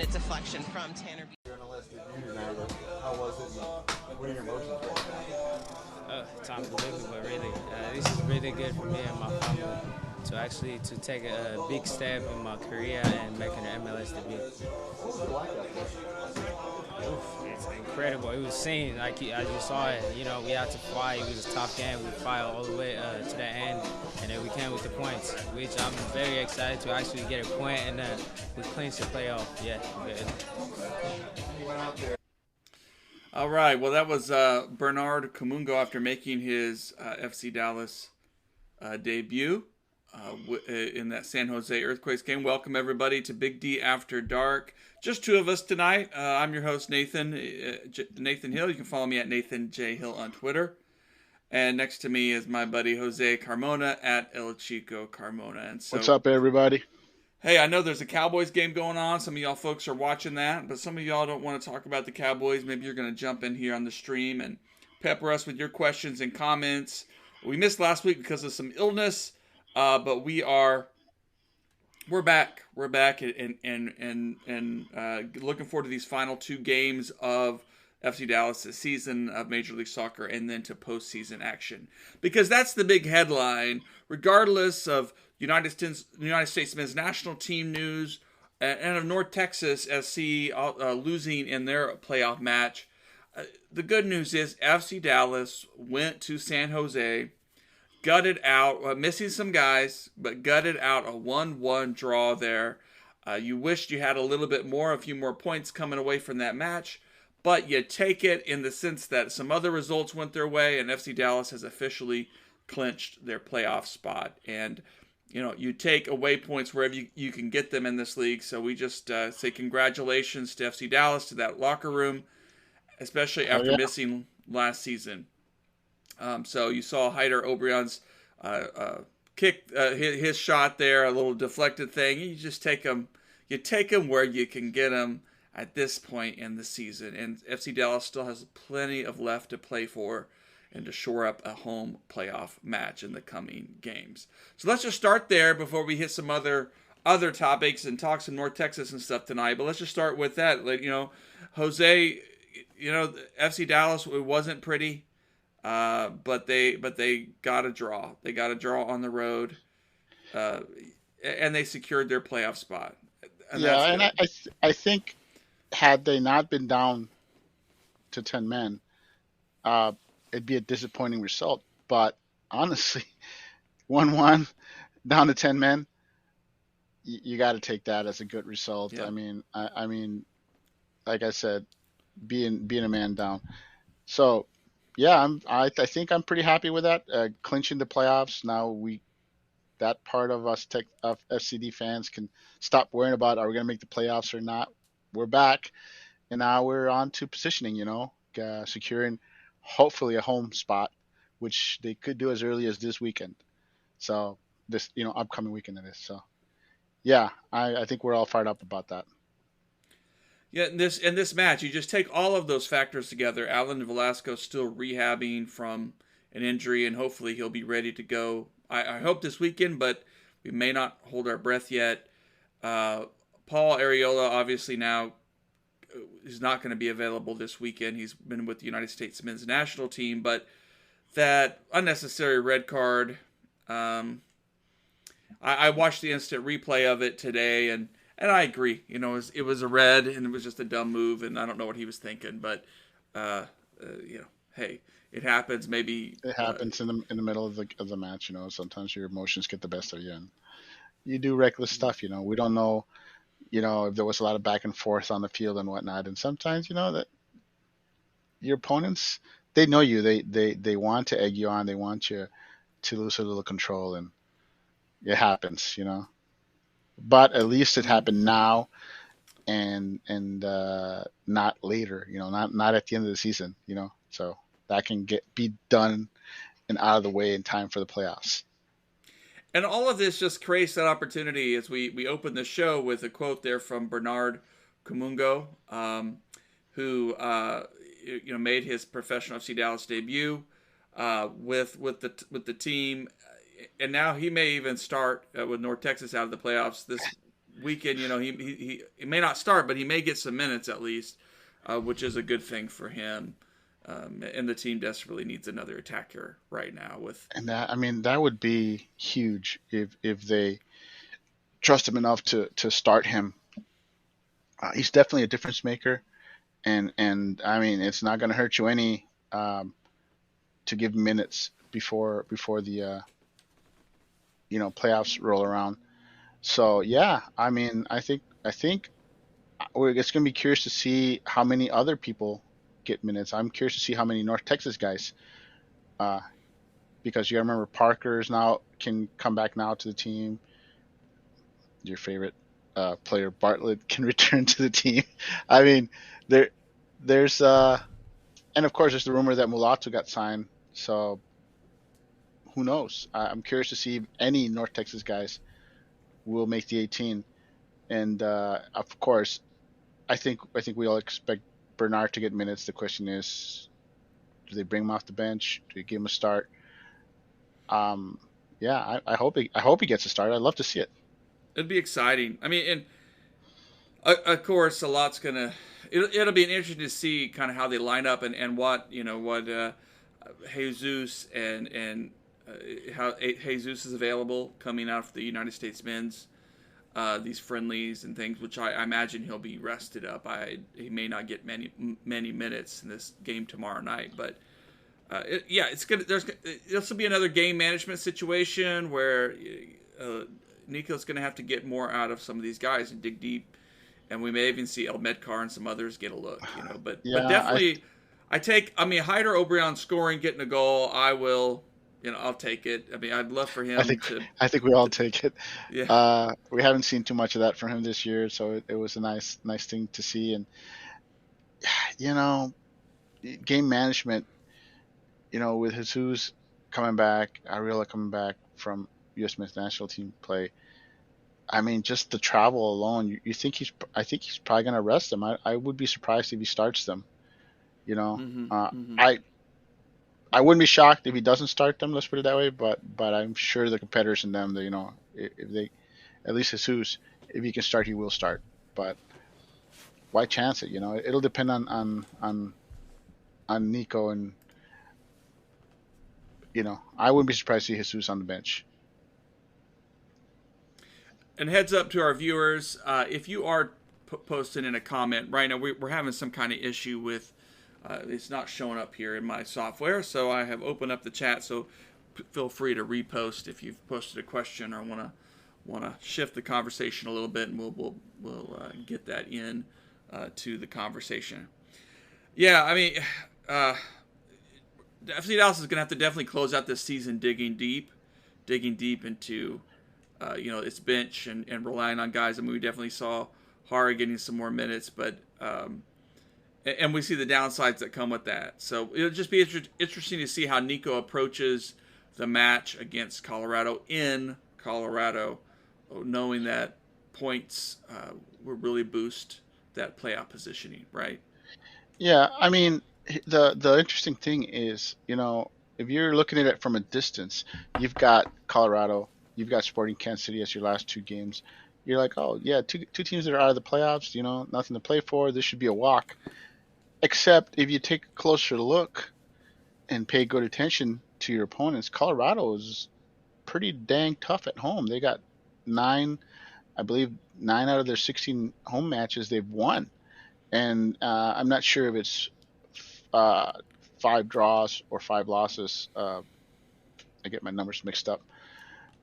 a deflection from Tanner. Journalist review tonight. How was it? What are your emotions right now? It's unbelievable, really. This is really good for me and my family to take a big step in my career and making an MLS debut. What was it like out there? It's incredible. It was seen, like as you saw it. You know, we had to fly. It was a tough game. We fought all the way to the end, and then we came with the points, which I'm very excited to actually get a point, and we clinched the playoff. Yeah, good. You went out there. All right. Well, that was Bernard Comungo after making his FC Dallas debut in that San Jose Earthquakes game. Welcome, everybody, to Big D After Dark. Just two of us tonight. I'm your host, Nathan Hill. You can follow me at Nathan J. Hill on Twitter. And next to me is my buddy, Jose Carmona, at El Chico Carmona. And so, what's up, everybody? Hey, I know there's a Cowboys game going on. Some of y'all folks are watching that, but some of y'all don't want to talk about the Cowboys. Maybe you're going to jump in here on the stream and pepper us with your questions and comments. We missed last week because of some illness, but we're back. We're back and looking forward to these final two games of FC Dallas' season of Major League Soccer and then to postseason action. Because that's the big headline, regardless of United States men's national team news and of North Texas SC losing in their playoff match. The good news is FC Dallas went to San Jose, gutted out, missing some guys, but gutted out a 1-1 draw there. You wished you had a few more points coming away from that match, but you take it in the sense that some other results went their way, and FC Dallas has officially clinched their playoff spot. And you know, you take away points wherever you can get them in this league. So we just say congratulations to FC Dallas, to that locker room, especially after missing last season. So you saw Heider Obrion's kick, his shot there, a little deflected thing. You just take them where you can get them at this point in the season. And FC Dallas still has plenty of left to play for and to shore up a home playoff match in the coming games. So let's just start there before we hit some other topics and talk some North Texas and stuff tonight. But let's just start with that. Like, you know, Jose, you know, FC Dallas, it wasn't pretty, but they got a draw. They got a draw on the road, and they secured their playoff spot. And I think had they not been down to 10 men, it'd be a disappointing result. But honestly, 1-1 down to 10 men, you got to take that as a good result. Yeah. I mean, like I said, being a man down. So yeah, I think I'm pretty happy with that. Clinching the playoffs. Now that part of us of FCD fans can stop worrying about, are we going to make the playoffs or not? We're back, and now we're on to positioning, securing hopefully a home spot, which they could do as early as this weekend. So this, upcoming weekend it is. So yeah, I think we're all fired up about that. Yeah, in this match, you just take all of those factors together. Alan Velasco still rehabbing from an injury, and hopefully he'll be ready to go. I hope this weekend, but we may not hold our breath yet. Paul Arriola obviously now is not going to be available this weekend. He's been with the United States men's national team, but that unnecessary red card, I watched the instant replay of it today, and I agree. It was a red, and it was just a dumb move, and I don't know what he was thinking, but hey, it happens. Maybe it happens in the middle of the match. Sometimes your emotions get the best of you, and you do reckless stuff. We don't know. If there was a lot of back and forth on the field and whatnot, and sometimes that your opponents, they know you. They want to egg you on. They want you to lose a little control, and it happens. But at least it happened now, and not later. Not at the end of the season. So that can be done and out of the way in time for the playoffs. And all of this just creates that opportunity as we open the show with a quote there from Bernard Comungo, who made his professional FC Dallas debut with the team, and now he may even start with North Texas out of the playoffs weekend, he may not start, but he may get some minutes at least, which is a good thing for him. And the team desperately needs another attacker right now. And that would be huge if they trust him enough to start him. He's definitely a difference maker, and I mean it's not going to hurt you any to give minutes before the playoffs roll around. So yeah, I mean I think it's going to be curious to see how many other people get minutes. I'm curious to see how many North Texas guys, because you got to remember Parker's now can come back now to the team. Your favorite player Bartlett can return to the team. I mean, there's and of course there's the rumor that Mulatto got signed. So who knows? I'm curious to see if any North Texas guys will make the 18. And of course, I think we all expect Bernard to get minutes. The question is, do they bring him off the bench? Do they give him a start? Yeah, I hope he gets a start. I'd love to see it. It'd be exciting. I mean, and of course, a lot's gonna. It'll be interesting to see kind of how they line up and what Jesus and how Jesus is available coming out of the United States men's these friendlies and things, which I imagine he'll be rested up. He may not get many minutes in this game tomorrow night, but it's good. This will be another game management situation where Nico's going to have to get more out of some of these guys and dig deep, and we may even see El Medcar and some others get a look. But definitely, Hyder Obrion scoring, getting a goal, I will. I'll take it. I mean, I'd love for him I think we all take it. Yeah. We haven't seen too much of that from him this year, so it was a nice thing to see. And game management. With Jesus coming back, Arriola coming back from U.S. men's national team play. I mean, just the travel alone, you think I think he's probably going to rest them. I would be surprised if he starts them. I wouldn't be shocked if he doesn't start them. Let's put it that way. But I'm sure the competitors in them, if they, at least Jesus, if he can start, he will start. But why chance it? It'll depend on Nico, and I wouldn't be surprised to see Jesus on the bench. And heads up to our viewers, if you are posting in a comment right now, we're having some kind of issue with it's not showing up here in my software, so I have opened up the chat. So feel free to repost if you've posted a question or want to shift the conversation a little bit, and we'll get that in to the conversation. Yeah, I mean, FC Dallas is going to have to definitely close out this season digging deep into its bench and relying on guys. I mean, we definitely saw Hara getting some more minutes, but and we see the downsides that come with that. So it'll just be interesting to see how Nico approaches the match against Colorado in Colorado, knowing that points will really boost that playoff positioning, right? Yeah, I mean, the interesting thing is, if you're looking at it from a distance, you've got Colorado, you've got Sporting Kansas City as your last two games. You're like, oh yeah, two teams that are out of the playoffs, nothing to play for. This should be a walk. Except if you take a closer look and pay good attention to your opponents, Colorado is pretty dang tough at home. They got 9 out of their 16 home matches they've won. And I'm not sure if it's 5 draws or 5 losses. I get my numbers mixed up.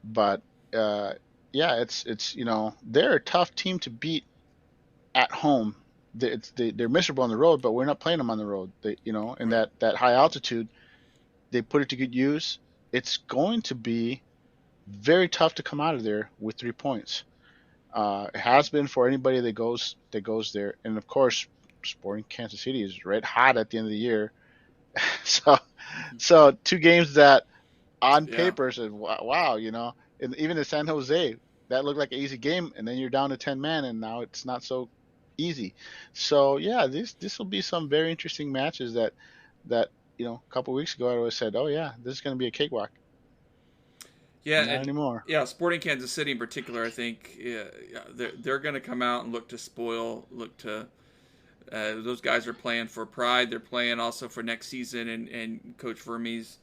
But it's they're a tough team to beat at home. They're miserable on the road, but we're not playing them on the road. In that high altitude, they put it to good use. It's going to be very tough to come out of there with 3 points. It has been for anybody that goes there, and of course, Sporting Kansas City is red hot at the end of the year. So 2 games that on paper said, wow, and even in San Jose, that looked like an easy game, and then you're down to 10 men, and now it's not so easy. So yeah, this will be some very interesting matches that a couple of weeks ago I always said, oh yeah, this is going to be a cakewalk. Yeah, Not anymore. yeah. Sporting Kansas City in particular, I think they're going to come out and look to spoil, look to. Those guys are playing for pride. They're playing also for next season, and Coach Vermees,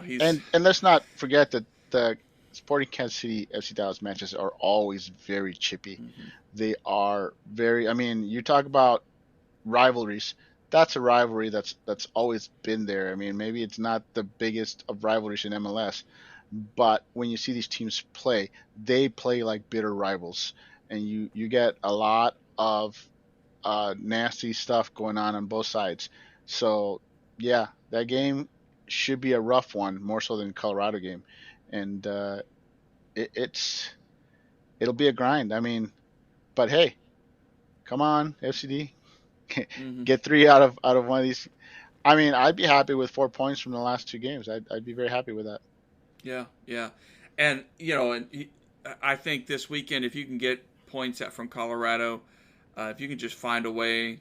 he's And let's not forget that the Sporting Kansas City FC Dallas matches are always very chippy. mm-hmm. They are very. I mean, you talk about rivalries. That's a rivalry that's always been there. I mean, maybe it's not the biggest of rivalries in MLS, but when you see these teams play, they play like bitter rivals, and you get a lot of nasty stuff going on both sides. So yeah, that game should be a rough one, more so than the Colorado game, and it's it'll be a grind. I mean, but hey, come on, FCD, Mm-hmm. get three out of one of these. I mean, I'd be happy with 4 points from the last two games. I'd be very happy with that. Yeah, yeah, and I think this weekend if you can get points out from Colorado, if you can just find a way,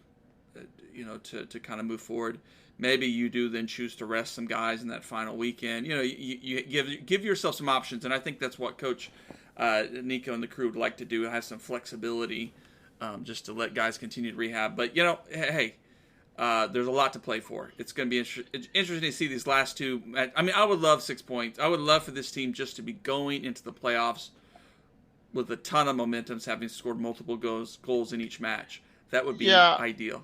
to kind of move forward. Maybe you do then choose to rest some guys in that final weekend. You give yourself some options, and I think that's what Coach Nico and the crew would like to do. Have some flexibility, just to let guys continue to rehab. But hey, there's a lot to play for. It's going to be interesting to see these last two. I mean, I would love 6 points. I would love for this team just to be going into the playoffs with a ton of momentums, having scored multiple goals in each match. That would be Yeah, ideal.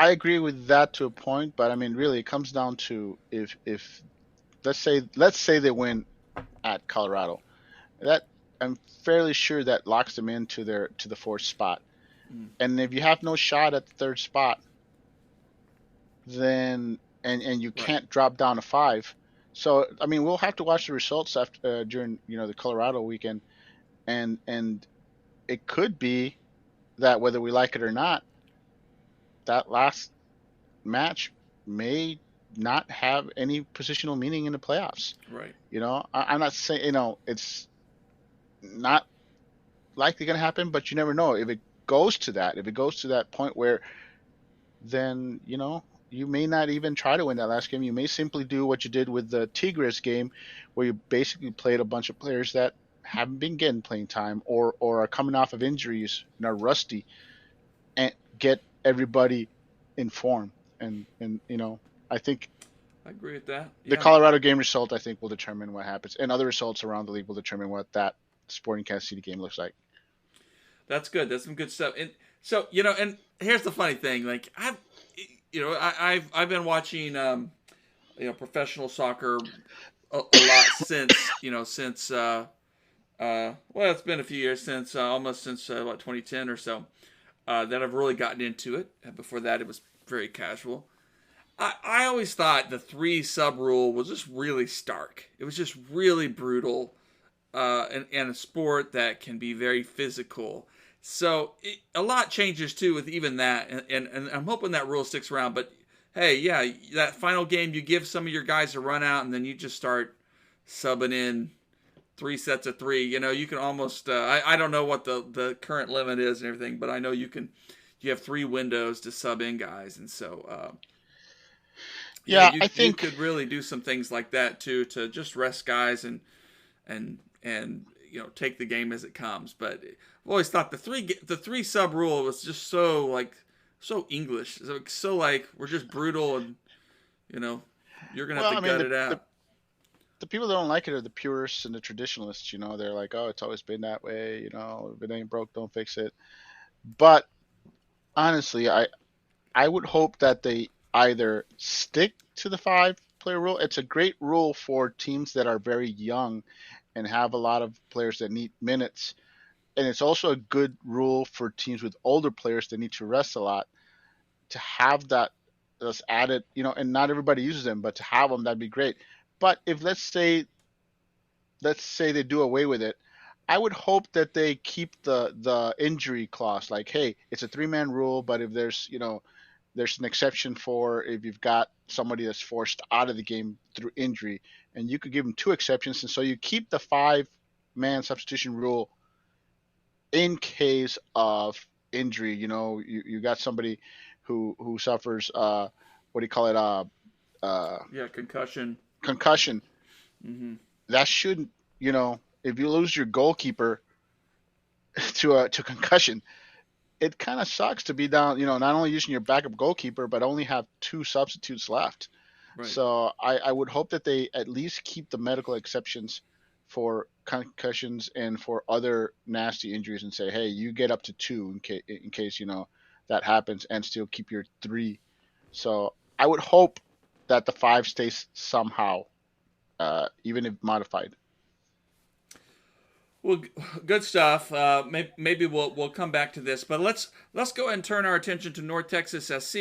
I agree with that to a point, but I mean, really, it comes down to if let's say they win at Colorado, that I'm fairly sure that locks them into the fourth spot. Mm. And if you have no shot at the third spot, then and you Right. can't drop down to five. So I mean, we'll have to watch the results after during the Colorado weekend, and it could be that whether we like it or not, that last match may not have any positional meaning in the playoffs. Right. I'm not saying it's not likely going to happen, but you never know. If it goes to that, point where then you may not even try to win that last game. You may simply do what you did with the Tigres game, where you basically played a bunch of players that haven't been getting playing time or are coming off of injuries and are rusty, and get everybody in form. And I think I agree with that. the Yeah. Colorado game result, I think, will determine what happens, and other results around the league will determine what that Sporting Kansas City game looks like. That's good. That's some good stuff. And so, and here's the funny thing. Like I've been watching, professional soccer a lot since it's been a few years almost since 2010 or so, that I've really gotten into it. And before that, it was very casual. I always thought the 3 sub rule was just really stark. It was just really brutal, and a sport that can be very physical. So a lot changes too with even that, and I'm hoping that rule sticks around. But hey, yeah, that final game you give some of your guys a run out, and then you just start subbing in 3 sets of 3. You can almost I don't know what the current limit is and everything, but I know you have 3 windows to sub in guys, and so I think you could really do some things like that too, to just rest guys and take the game as it comes. But I've always thought the three sub rule was just so English, so like we're just brutal, and you're gonna have to gut it out. The people that don't like it are the purists and the traditionalists. They're like, oh, it's always been that way. If it ain't broke, don't fix it. But honestly, I would hope that they either stick to the 5-player rule. It's a great rule for teams that are very young and have a lot of players that need minutes. And it's also a good rule for teams with older players that need to rest a lot, to have that as added, and not everybody uses them, but to have them, that'd be great. But if let's say they do away with it, I would hope that they keep the injury clause. Like, hey, it's a 3-man rule, but if there's an exception for if you've got somebody that's forced out of the game through injury, and you could give them 2 exceptions, and so you keep the 5-man substitution rule in case of injury. You got somebody who suffers what do you call it? Concussion. Concussion. Mm-hmm. that shouldn't, if you lose your goalkeeper to concussion, it kind of sucks to be down, not only using your backup goalkeeper, but only have two substitutes left. Right. So I would hope that they at least keep the medical exceptions for concussions and for other nasty injuries and say, hey, you get up to two in case that happens, and still keep your three. So I would hope that the five stays somehow, even if modified. Well, good stuff. Maybe we'll come back to this, but let's go ahead and turn our attention to North Texas SC.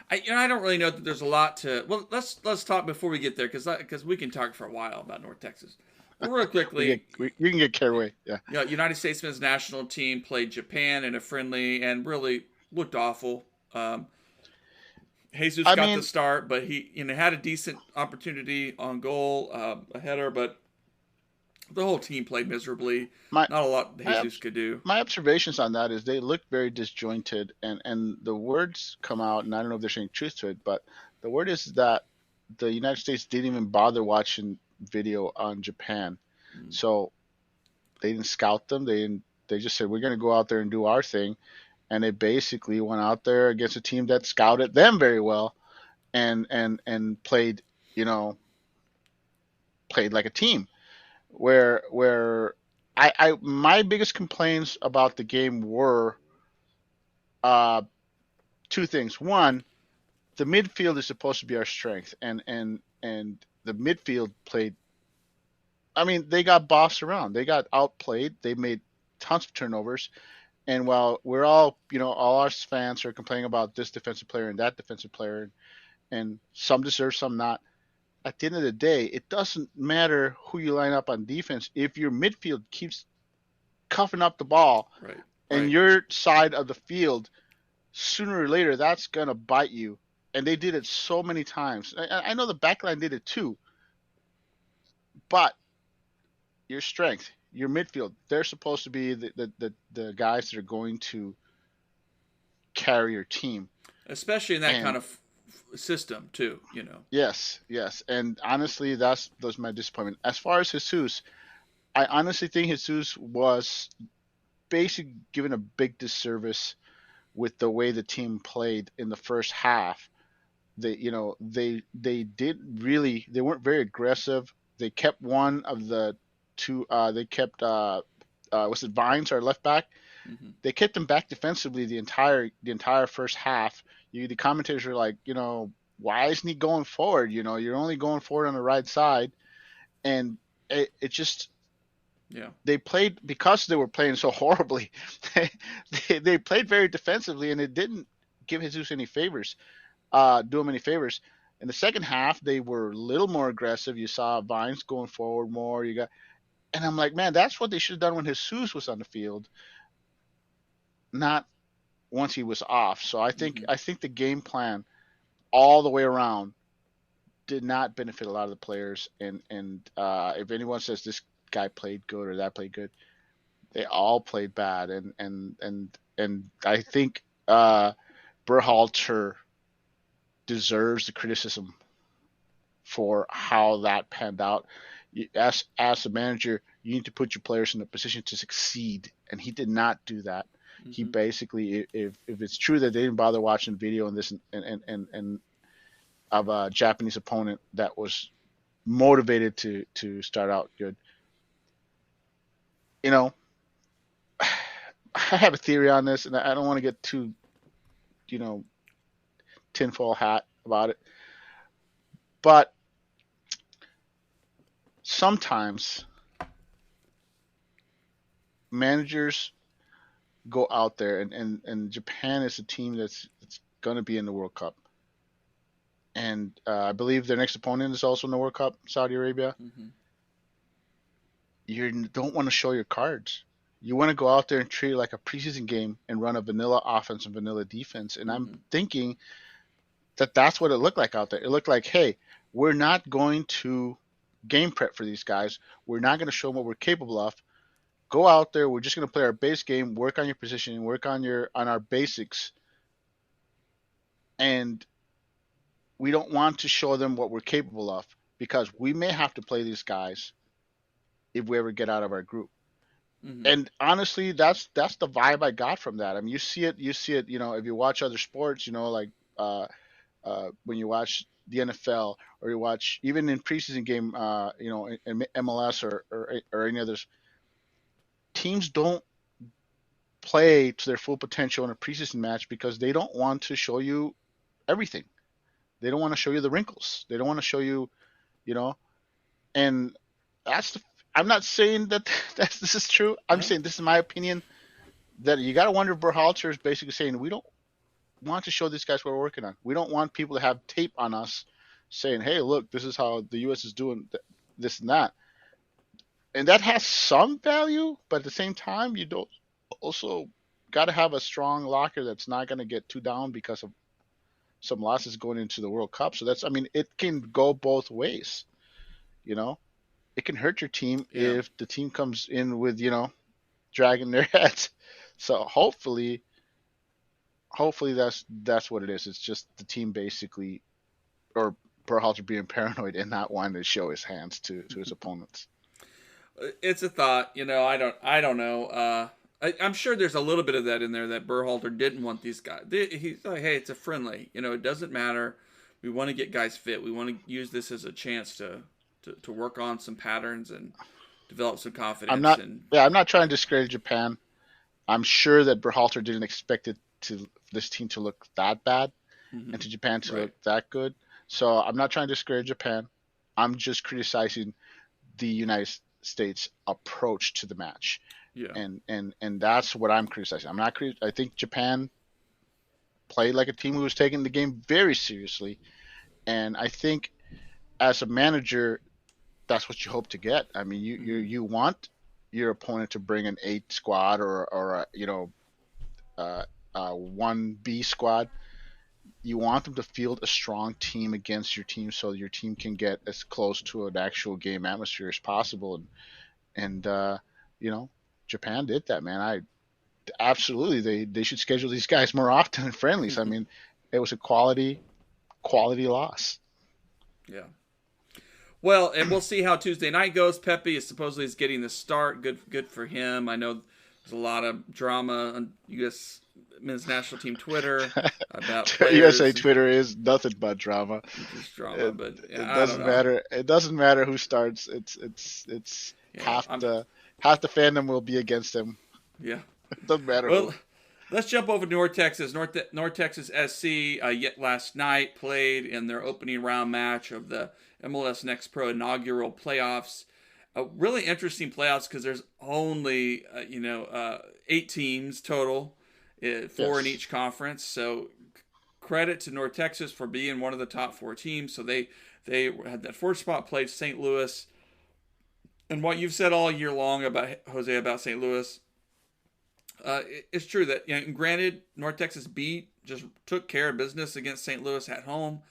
I don't really know that there's a lot to. Well, let's talk before we get there because we can talk for a while about North Texas. Well, real quickly, you can get carried away. Yeah. United States men's national team played Japan in a friendly and really looked awful. Jesus got the start, but he had a decent opportunity on goal, a header, but the whole team played miserably. Not a lot Jesus could do. My observations on that is they look very disjointed, and the words come out, and I don't know if there's any truth to it, but the word is that the United States didn't even bother watching video on Japan. So they didn't scout them. They just said, we're going to go out there and do our thing. And they basically went out there against a team that scouted them very well and played, played like a team. Where my biggest complaints about the game were two things. One, the midfield is supposed to be our strength, and the midfield played. I mean, they got bossed around. They got outplayed. They made tons of turnovers. And while we're all, all our fans are complaining about this defensive player and that defensive player, and some deserve, some not, at the end of the day, it doesn't matter who you line up on defense. If your midfield keeps cuffing up the ball and your side of the field, sooner or later, that's going to bite you. And they did it so many times. I know the backline did it too. But your strength, your midfield, they're supposed to be the guys that are going to carry your team. Especially in that kind of system too, Yes. And honestly, that's my disappointment. As far as Jesus, I honestly think Jesus was basically given a big disservice with the way the team played in the first half. They weren't very aggressive. They kept one of the two. They kept was it Vines, our left back? Mm-hmm. They kept him back defensively the entire first half. The commentators were like, why isn't he going forward? You're only going forward on the right side, and it just. Yeah. They played, because they were playing so horribly. They played very defensively, and it didn't give Jesus any favors. Do him any favors. In the second half, they were a little more aggressive. You saw Vines going forward more. And I'm like, man, that's what they should have done when Jesus was on the field, not once he was off. So I think the game plan all the way around did not benefit a lot of the players. And if anyone says this guy played good or that played good, they all played bad. And I think Berhalter deserves the criticism for how that panned out. As a manager, you need to put your players in a position to succeed, and he did not do that. Mm-hmm. He basically, if it's true that they didn't bother watching video on this and of a Japanese opponent that was motivated to start out good, I have a theory on this, and I don't want to get too, tinfoil hat about it, but sometimes managers go out there, and Japan is a team that's going to be in the World Cup, and I believe their next opponent is also in the World Cup, Saudi Arabia. Mm-hmm. You don't want to show your cards. You want to go out there and treat it like a preseason game and run a vanilla offense and vanilla defense. And I'm thinking that that's what it looked like out there. It looked like, hey, we're not going to game prep for these guys. We're not going to show them what we're capable of. Go out there. We're just going to play our base game, work on your positioning, work on our basics. And we don't want to show them what we're capable of, because we may have to play these guys if we ever get out of our group. Hmm. And honestly, that's the vibe I got from that. I mean, you see it, if you watch other sports, like uh, when you watch the NFL or you watch even in preseason game, in MLS or any others, teams don't play to their full potential in a preseason match because they don't want to show you everything. They don't want to show you the wrinkles. They don't want to show you, you know, and that's the. I'm not saying that this is true. I'm No. saying this is my opinion. That you got to wonder if Berhalter is basically saying we don't want to show these guys what we're working on. We don't want people to have tape on us saying, "Hey, look, this is how the U.S. is doing this and that," and that has some value. But at the same time, you don't also got to have a strong locker that's not going to get too down because of some losses going into the World Cup. So I mean, it can go both ways. You know, it can hurt your team Yeah. if the team comes in with dragging their heads. So hopefully that's what it is. It's just the team basically, or Berhalter being paranoid and not wanting to show his hands to his opponents. It's a thought. I don't know. I'm sure there's a little bit of that in there that Berhalter didn't want these guys. He's like, hey, it's a friendly. It doesn't matter. We want to get guys fit. We want to use this as a chance to work on some patterns and develop some I'm confidence. not And yeah, I'm not trying to discredit Japan. I'm sure that Berhalter didn't expect this team to look that bad and to Japan to right, look that good. So I'm not trying to discourage Japan. I'm just criticizing the United States approach to the match, yeah, and that's what I'm criticizing. I'm not. I think Japan played like a team who was taking the game very seriously, and I think as a manager, that's what you hope to get. I mean, you want your opponent to bring an 8 squad or a, uh, 1B squad. You want them to field a strong team against your team so your team can get as close to an actual game atmosphere as possible. And you know, Japan did that, man. I absolutely they should schedule these guys more often in friendlies. I mean, it was a quality loss. yeah. Well, and we'll see how Tuesday night goes. Pepe is supposedly getting the start. Good for him. I know there's a lot of drama on U.S. men's national team Twitter about USA players, Twitter is nothing but drama. just drama. It, But it yeah, I don't doesn't know. matter. It doesn't matter who starts. It's Yeah, half the fandom will be against him. yeah. It doesn't matter who. Well, let's jump over to North Texas. North Texas SC yet last night played in their opening round match of the MLS Next Pro inaugural playoffs. Really interesting playoffs because there's only 8 teams total, 4 in Yes. each conference. So credit to North Texas for being one of the top 4 teams. So they had that 4th spot, played St. Louis. And what you've said all year long about Jose about St. Louis, it's true that, granted, North Texas just took care of business against St. Louis at home.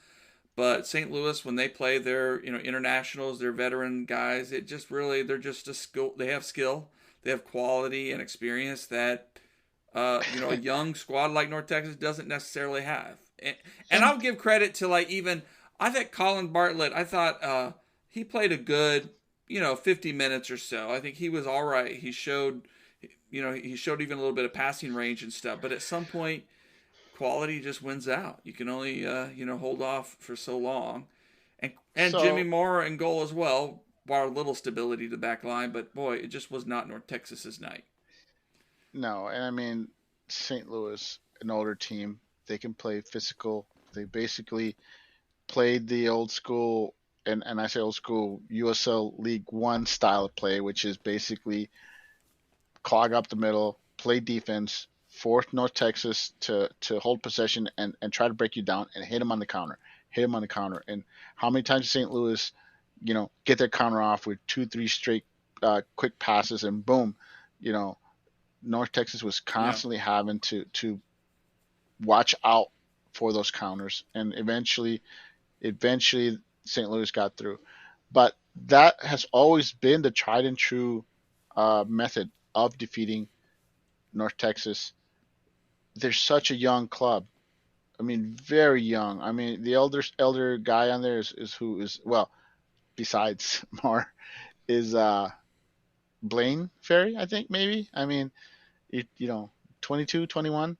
But St. Louis, when they play their internationals, their veteran guys, they're just a skill. They have skill, they have quality and experience that a young squad like North Texas doesn't necessarily have. And And I'll give credit to I think Colin Bartlett. I thought he played a good 50 minutes or so. I think he was all right. He showed even a little bit of passing range and stuff. But at some point, quality just wins out. You can only hold off for so long, and Jimmy so Moore in goal as well. Brought a little stability to the back line, but boy, it just was not North Texas's night. no, and I mean St. Louis, an older team, they can play physical. They basically played the old school, and I say old school USL League One style of play, which is basically clog up the middle, play defense, force North Texas to hold possession and try to break you down and hit them on the counter. Hit them on the counter. And how many times St. Louis, get their counter off with 2, 3 straight quick passes and boom, you know, North Texas was Yeah, constantly having to watch out for those counters, and eventually St. Louis got through. But that has always been the tried and true method of defeating North Texas. They're such a young club. I mean, very young. I mean, the elder guy on there is who is, well, besides Mar, is Blaine Ferry, I think maybe. I mean, 22, 21.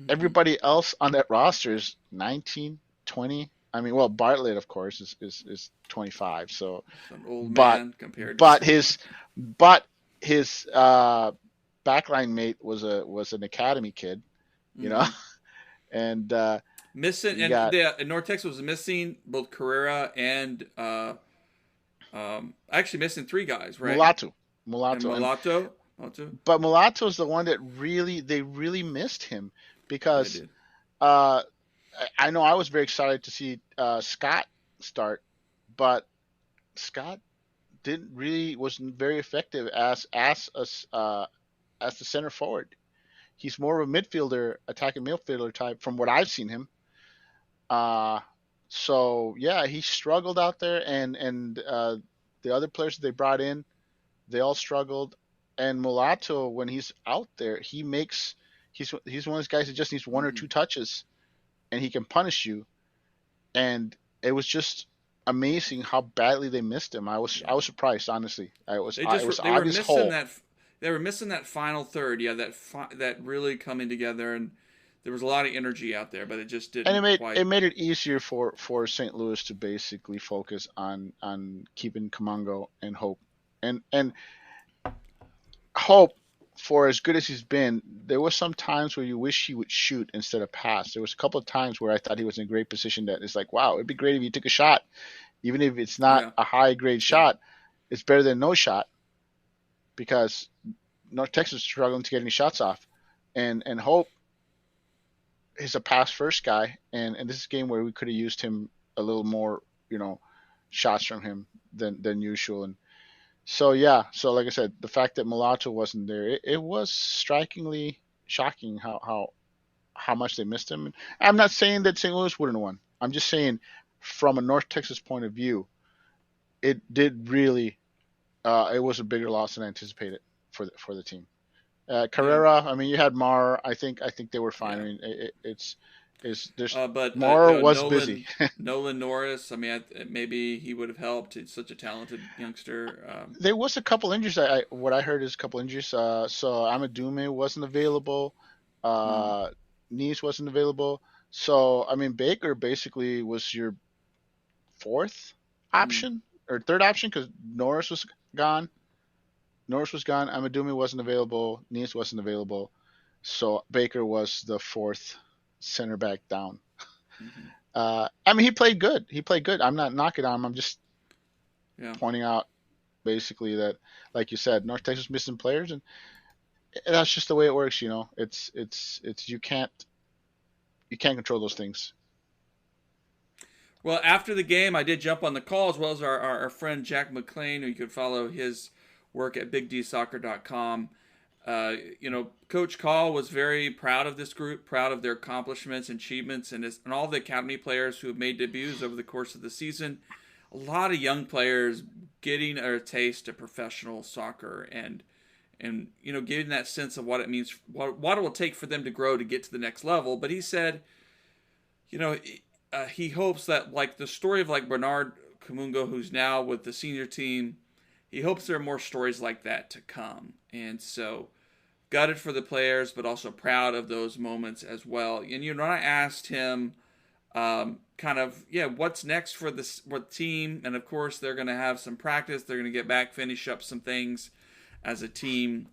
Everybody else on that roster is 19, 20. I mean, well, Bartlett, of course, is 25. So, It's an old but man compared to but St. his but his backline mate was an academy kid, you know, and missing, you and got and North Texas was missing both Carrera and actually missing 3 guys, right? Mulatto, And Mulatto. but Mulatto is the one that they really missed him They because did. uh, I know I was very excited to see Scott start, but Scott wasn't very effective as the center forward. He's more of a midfielder, attacking midfielder type from what I've seen him. Uh, so yeah, he struggled out there, and the other players that they brought in, they all struggled. And Mulatto, when he's out there, he's one of those guys that just needs one or two touches, and he can punish you. And it was just amazing how badly they missed him. I was surprised, honestly. It was obvious hole. They were missing that final third. Yeah, that really coming together, and there was a lot of energy out there, but it just didn't. And quite... it made it easier for St. Louis to basically focus on keeping Camongo and Hope, and Hope, for as good as he's been, there was some times where you wish he would shoot instead of pass. There was a couple of times where I thought he was in a great position that it's like, wow, it'd be great if he took a shot. Even if it's not a high grade shot, it's better than no shot, because North Texas is struggling to get any shots off. And Hope is a pass first guy, and this is a game where we could have used him a little more, shots from him than usual. And so like I said, the fact that Mulatto wasn't there, it was strikingly shocking how much they missed him. And I'm not saying that St. Louis wouldn't have won. I'm just saying, from a North Texas point of view, it did really. It was a bigger loss than anticipated for the team. Carrera, I mean, you had Mar. I think they were fine. I mean, but Mar was busy. Nolan Norris. I mean, maybe he would have helped. He's such a talented youngster. There was a couple injuries. What I heard is a couple injuries. So Amadume wasn't available. Nice wasn't available. So I mean, Baker basically was your fourth option or third option, because Norris was gone. Amadume wasn't available. Nice wasn't available. So Baker was the fourth center back down. I mean, he played good. I'm not knocking on him. I'm just pointing out basically that, like you said, North Texas missing players, and that's just the way it works. It's you can't control those things. Well, after the game, I did jump on the call, as well as our friend Jack McLean, who you could follow his work at bigdsoccer.com. Coach Call was very proud of this group, proud of their accomplishments and achievements, and all the academy players who have made debuts over the course of the season. A lot of young players getting a taste of professional soccer and getting that sense of what it means, what it will take for them to grow to get to the next level. But he said, he hopes that, like the story of like Bernard Camungo, who's now with the senior team, he hopes there are more stories like that to come. And so gutted for the players, but also proud of those moments as well. And when I asked him what's next for the team, and of course they're going to have some practice, they're going to get back, finish up some things as a team,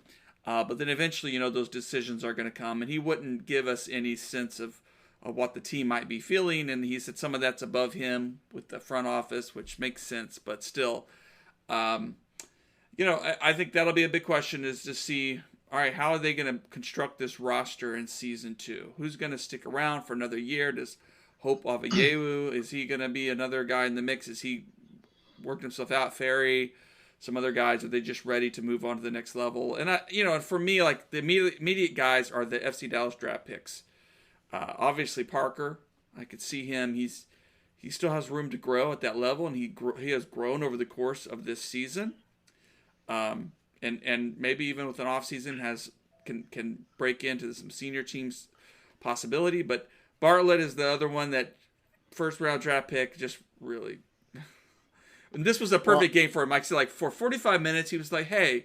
but then eventually those decisions are going to come, and he wouldn't give us any sense of what the team might be feeling. And he said some of that's above him with the front office, which makes sense, but still, I think that'll be a big question, is to see, all right, how are they going to construct this roster in season 2? Who's going to stick around for another year? Does Hope Avayewu, is he going to be another guy in the mix? Is he worked himself out? Ferry, some other guys, are they just ready to move on to the next level? And and for me, like the immediate guys are the FC Dallas draft picks. Obviously Parker, I could see him. He still has room to grow at that level, and he has grown over the course of this season. And maybe even with an off season can break into some senior teams possibility. But Bartlett is the other one, that first round draft pick, just really. And this was a perfect game for him. Like for 45 minutes, he was like, "Hey,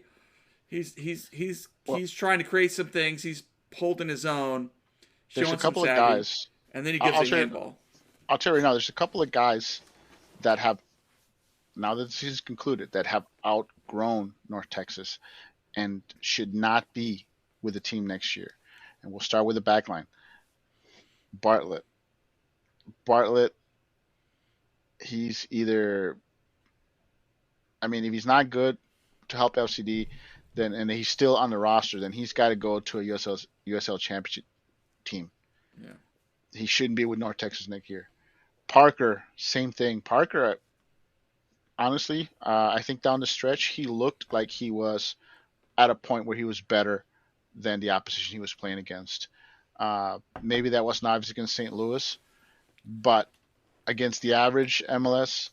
He's trying to create some things. He's holding his own, There's showing a couple some of savvy, guys. and then he gives a handball. I'll tell you right now. There's a couple of guys that have, now that the season's concluded, that have outgrown North Texas and should not be with the team next year. And we'll start with the back line. Bartlett, he's either, I mean, if he's not good to help FCD, then and he's still on the roster, then he's got to go to a USL championship team. Yeah. He shouldn't be with North Texas next year. Parker, same thing. Parker, honestly, I think down the stretch, he looked like he was at a point where he was better than the opposition he was playing against. Maybe that wasn't obvious against St. Louis, but against the average MLS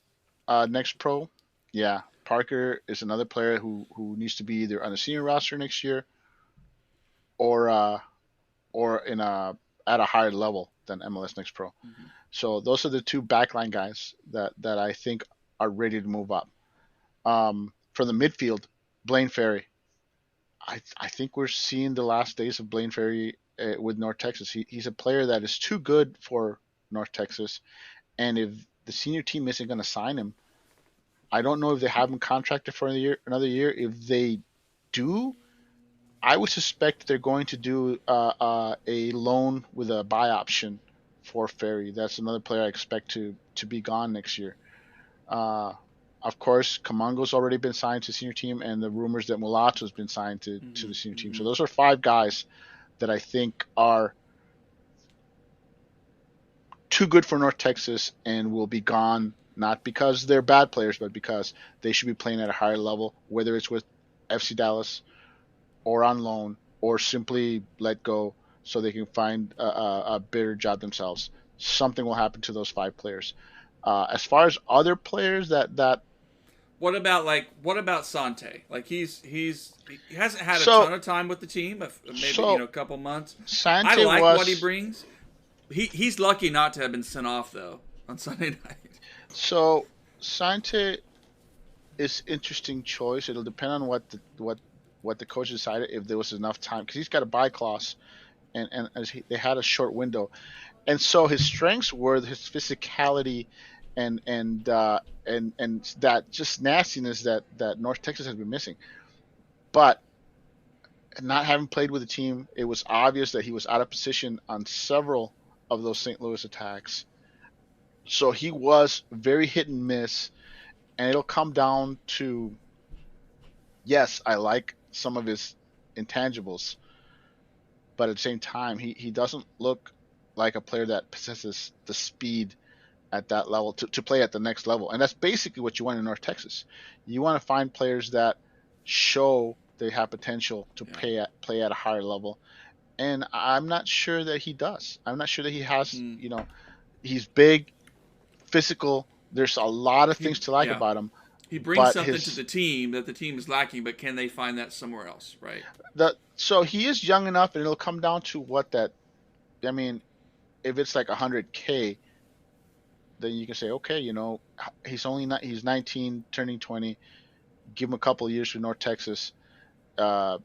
Next Pro, yeah, Parker is another player who needs to be either on the senior roster next year or in at a higher level than MLS Next Pro. Mm-hmm. So those are the two backline guys that I think are ready to move up. From the midfield, Blaine Ferry. I think we're seeing the last days of Blaine Ferry with North Texas. He's a player that is too good for North Texas, and if the senior team isn't going to sign him, I don't know if they have him contracted for another year. If they do, I would suspect they're going to do a loan with a buy option for Ferry. That's another player I expect to be gone next year. Of course, Kamango's already been signed to the senior team, and the rumors that Mulato's been signed to the senior team. So those are 5 guys that I think are too good for North Texas and will be gone, not because they're bad players, but because they should be playing at a higher level, whether it's with FC Dallas or on loan or simply let go so they can find a better job themselves. Something will happen to those 5 players. As far as other players that what about Sante? Like he hasn't had a ton of time with the team, maybe a couple months. Sante I like what he brings. He's lucky not to have been sent off though on Sunday night. So Sante is interesting choice. It'll depend on what the coach decided, if there was enough time, because he's got a buy clause, and they had a short window, and so his strengths were his physicality and that just nastiness that North Texas has been missing. But not having played with the team, it was obvious that he was out of position on several of those St. Louis attacks. So he was very hit and miss, and it'll come down to, yes, I like some of his intangibles, but at the same time, he doesn't look like a player that possesses the speed at that level to play at the next level. And that's basically what you want in North Texas. You want to find players that show they have potential to play at a higher level. And I'm not sure that he does. I'm not sure that he has, he's big, physical. There's a lot of things to like about him. He brings something to the team that the team is lacking, but can they find that somewhere else, right? So he is young enough, and it'll come down to if it's like 100K, then you can say, okay, he's 19, turning 20. Give him a couple of years with North Texas. But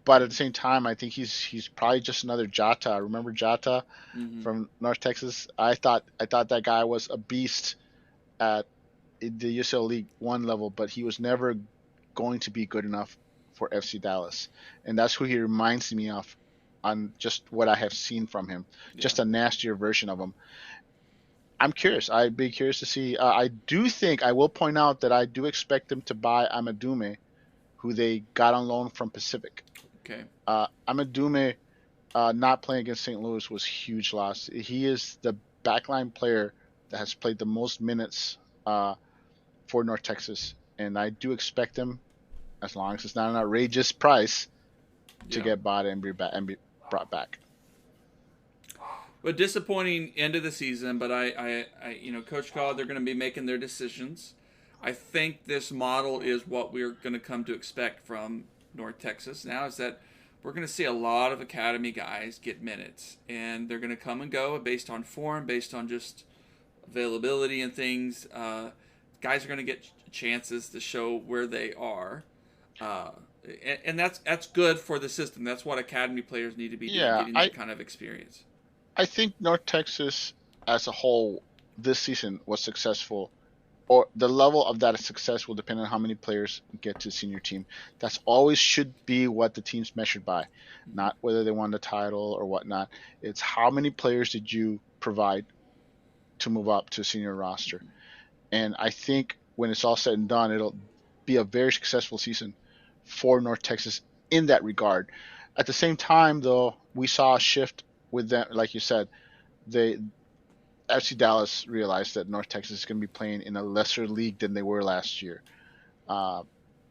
at the same time, I think he's probably just another Jata. Remember Jata from North Texas? I thought that guy was a beast at the USL League One level, but he was never going to be good enough for FC Dallas, and that's who he reminds me of on just what I have seen from him. Just a nastier version of him. I'm curious. I'd be curious to see. I will point out that I do expect them to buy Amadume, who they got on loan from Pacific. Okay. Amadume not playing against St. Louis was huge loss. He is the backline player that has played the most minutes for North Texas, and I do expect them, as long as it's not an outrageous price, to get bought and be brought back. But disappointing end of the season. But I Coach Call, they're going to be making their decisions. I think this model is what we're going to come to expect from North Texas now, is that we're going to see a lot of academy guys get minutes, and they're going to come and go based on form, based on just availability and things. Guys are going to get chances to show where they are. Uh, and that's good for the system. That's what academy players need to be doing, Yeah, getting that kind of experience. I think North Texas as a whole this season was successful, or the level of that success will depend on how many players get to senior team. That's always should be what the team's measured by, not whether they won the title or whatnot. It's how many players did you provide to move up to senior roster. And I think when it's all said and done, it'll be a very successful season for North Texas in that regard. At the same time, though, we saw a shift with them, like you said. They FC Dallas realized that North Texas is going to be playing in a lesser league than they were last year, uh,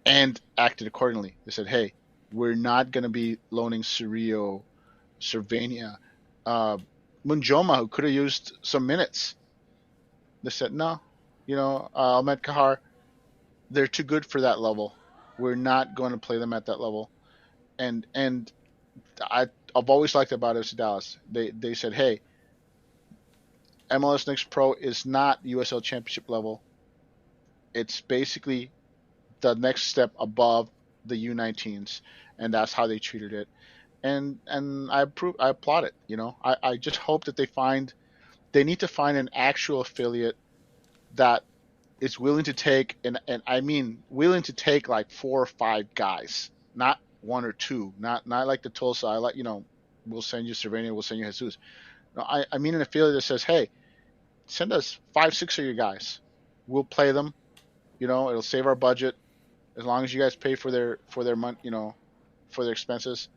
and acted accordingly. They said, "Hey, we're not going to be loaning Cerrillo, Cervania, uh, Munjoma, who could have used some minutes." They said, "No, Ahmed Kahar, they're too good for that level. We're not going to play them at that level." And I've always liked about FC Dallas. They said, "Hey, MLS Next Pro is not USL Championship level. It's basically the next step above the U19s," and that's how they treated it. And I applaud it. I just hope that they need to find an actual affiliate that is willing to take, and I mean willing to take like 4 or 5 guys, not one or two, not like the Tulsa. I like we'll send you Cervania, we'll send you Jesus. No, I mean an affiliate that says, hey, send us 5, 6 of your guys. We'll play them. It'll save our budget as long as you guys pay for their money, for their expenses.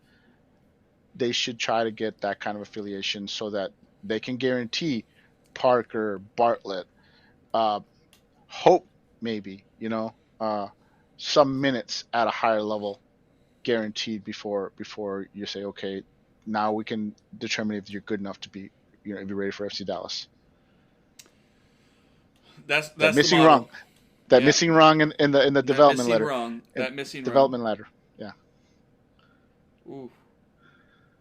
They should try to get that kind of affiliation so that they can guarantee Parker, Bartlett, uh, Hope, maybe, some minutes at a higher level guaranteed before you say, okay, now we can determine if you're good enough to be, if you're ready for FC Dallas. That's That the missing model. rung. That Yeah. missing rung in the development ladder. That missing development rung. ladder. Yeah. Ooh,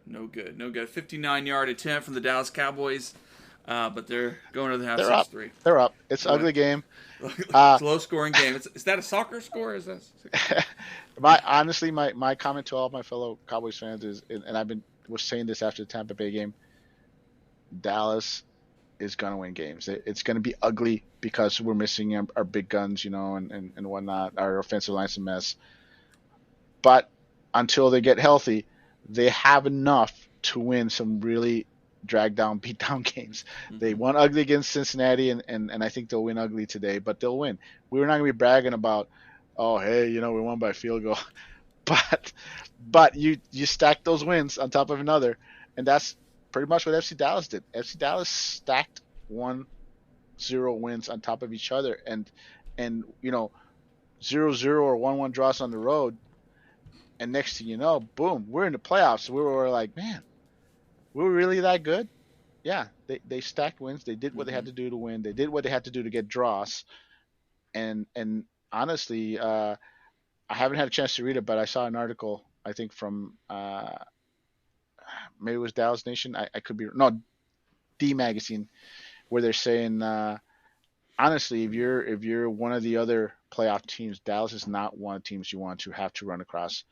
no good. No good. 59-yard attempt from the Dallas Cowboys, but they're going to the half They're up. 6-3. They're up. It's an ugly game. It's a low-scoring game. Is that a soccer score? Is that? My comment to all of my fellow Cowboys fans is, and was saying this after the Tampa Bay game, Dallas is gonna win games. It's gonna be ugly because we're missing our big guns, and whatnot. Our offensive line's a mess. But until they get healthy, they have enough to win some really drag down, beat down games. Mm-hmm. They won ugly against Cincinnati, and I think they'll win ugly today, but they'll win. We're not going to be bragging about, oh, hey, we won by field goal. But you stack those wins on top of another, and that's pretty much what FC Dallas did. FC Dallas stacked 1-0 wins on top of each other, and 0-0 or 1-1 draws on the road. And next thing you know, boom, we're in the playoffs. We were like, man, we were really that good? Yeah, they stacked wins. They did what they had to do to win. They did what they had to do to get draws. And honestly, I haven't had a chance to read it, but I saw an article, I think from maybe it was Dallas Nation. I could be no D Magazine, where they're saying honestly, if you're one of the other playoff teams, Dallas is not one of the teams you want to have to run across,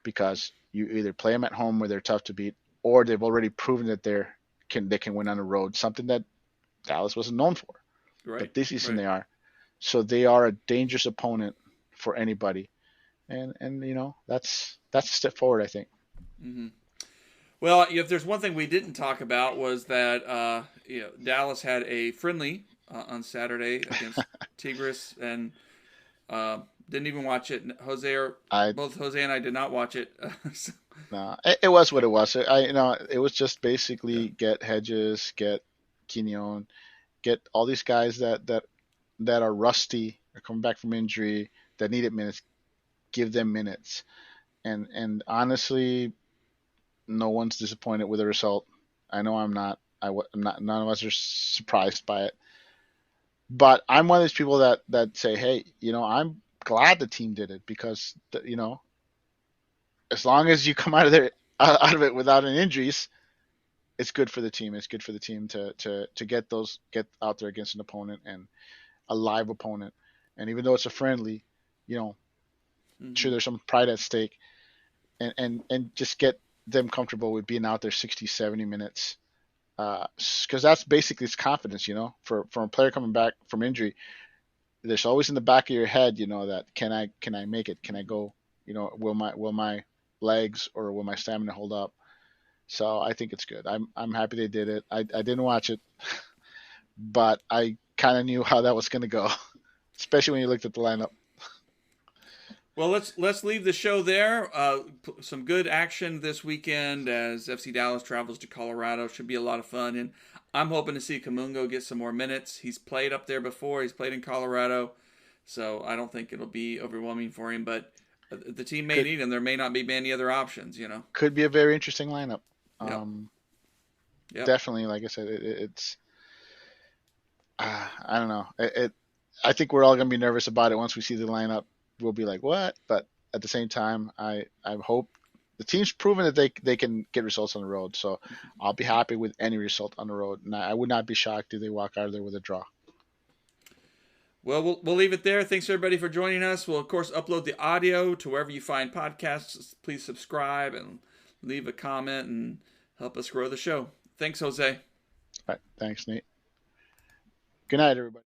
because you either play them at home where they're tough to beat, or they've already proven that they can win on the road, something that Dallas wasn't known for. Right. But this season they are. So they are a dangerous opponent for anybody. And that's a step forward, I think. Mm-hmm. Well, if there's one thing we didn't talk about was that Dallas had a friendly on Saturday against Tigres, and didn't even watch it. Both Jose and I did not watch it. No, it was what it was. It was just basically get Hedges, get Quinion, get all these guys that are rusty, are coming back from injury, that needed minutes, give them minutes. And honestly, no one's disappointed with the result. I know I'm not. I'm not. None of us are surprised by it. But I'm one of those people that say, hey, I'm glad the team did it, because as long as you come out of it without any injuries, it's good for the team. It's good for the team to get out there against an opponent, and a live opponent. And even though it's a friendly, sure there's some pride at stake, and just get them comfortable with being out there 60, 70 minutes. Because that's basically it's confidence, for a player coming back from injury. There's always in the back of your head, that can I make it? Can I go? Will my legs or will my stamina hold up? So I think it's good. I'm happy they did it. I didn't watch it, but I kind of knew how that was going to go, especially when you looked at the lineup. Well, let's leave the show there. Some good action this weekend as FC Dallas travels to Colorado. Should be a lot of fun, and I'm hoping to see Kamungo get some more minutes. He's played up there before. He's played in Colorado, so I don't think it'll be overwhelming for him. But the team may need him. There may not be many other options. Could be a very interesting lineup. Yep. Definitely, like I said, it's. I don't know. I think we're all gonna be nervous about it once we see the lineup. We'll be like, what? But at the same time, I hope the team's proven that they can get results on the road. So I'll be happy with any result on the road, and I would not be shocked if they walk out of there with a draw. Well, we'll leave it there. Thanks everybody for joining us. We'll of course upload the audio to wherever you find podcasts. Please subscribe and leave a comment and help us grow the show. Thanks, Jose. All right. Thanks, Nate. Good night, everybody.